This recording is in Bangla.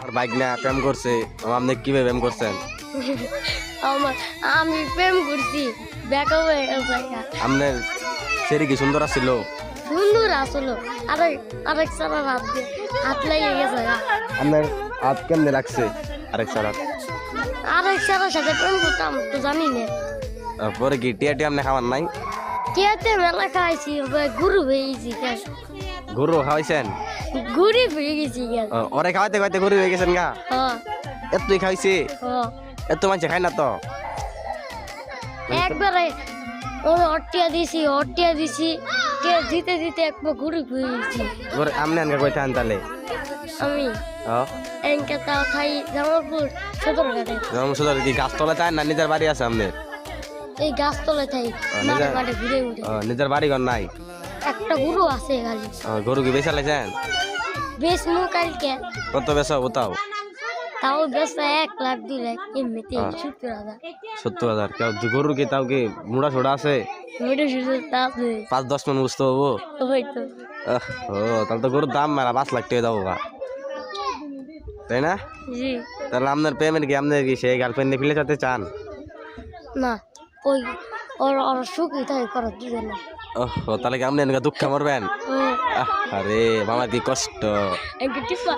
আর বাইক না প্রেম করছে, আপনি কিভাবে প্রেম করছেন? আমি প্রেম করছি, দেখা হয়ে গেছে। আপনার সেরি কি সুন্দর ছিল? সুন্দর আসলো, আরেক সারা হাত লাগিয়ে গেছে। আপনার হাত কেমনে লাগছে? আরেক সারা আরেক সারার সাথে প্রেম করতাম তো জানি না। পরে কি টিয়া আপনি খাওয়ার নাই? টিয়াতে মেলা খাইছি, গুরু হয়ে গেছি। গরু খাওয়াইছেন? গুড়ি হয়ে গেছি। ওরে খাওয়াইতে খাওয়াইতে গরু হয়ে গেছেন গা? এতই খাইছে? এত মানুষ খাই না তো। একবারে অটিয়া দিছি, টিয়া দিতে দিতে একবার গুড়ি হয়ে গেছি। আপনি আনকে কইতে আন তাহলে? আমি এনকে তাও খাই জামালপুর সদরঘাটে। জন্মসূত্র কি গাছতলা চায় না নিজের বাড়ি আছে আপনার? এই গাছতলায় থাই, মাঠে মাঠে ঘুরে ঘুরে। নিজের বাড়ি ঘর নাই? একটা গরু আছে খালি। গরু কি বেচা লাইছেন? বেশ মু কালকে কত বেচা ওটাও? তাও বেশ 1,00,000-2,00,000 এমনিতে 70,000। 70,000? গরু কি তাও কি মুড়া ছোড়া আছে? ওইটা শুধু তা আছে। 5-10 মন বুঝতে হবো? হয়তো তাহলে তো গরুর দাম মেলা 5 লাখ টাকা যাবো গা, তাই না? জি তাহলে আপনার পেমেন্ট কি, আপনার কি সেই গার্লফ্রেন্ড ফিলে যেতে চান? না, ওই ওর সুখী তাই করার দিবে না। তাহলে কি আপনি দুঃখ মরবেন? আরে বাবা কি কষ্ট। টিপা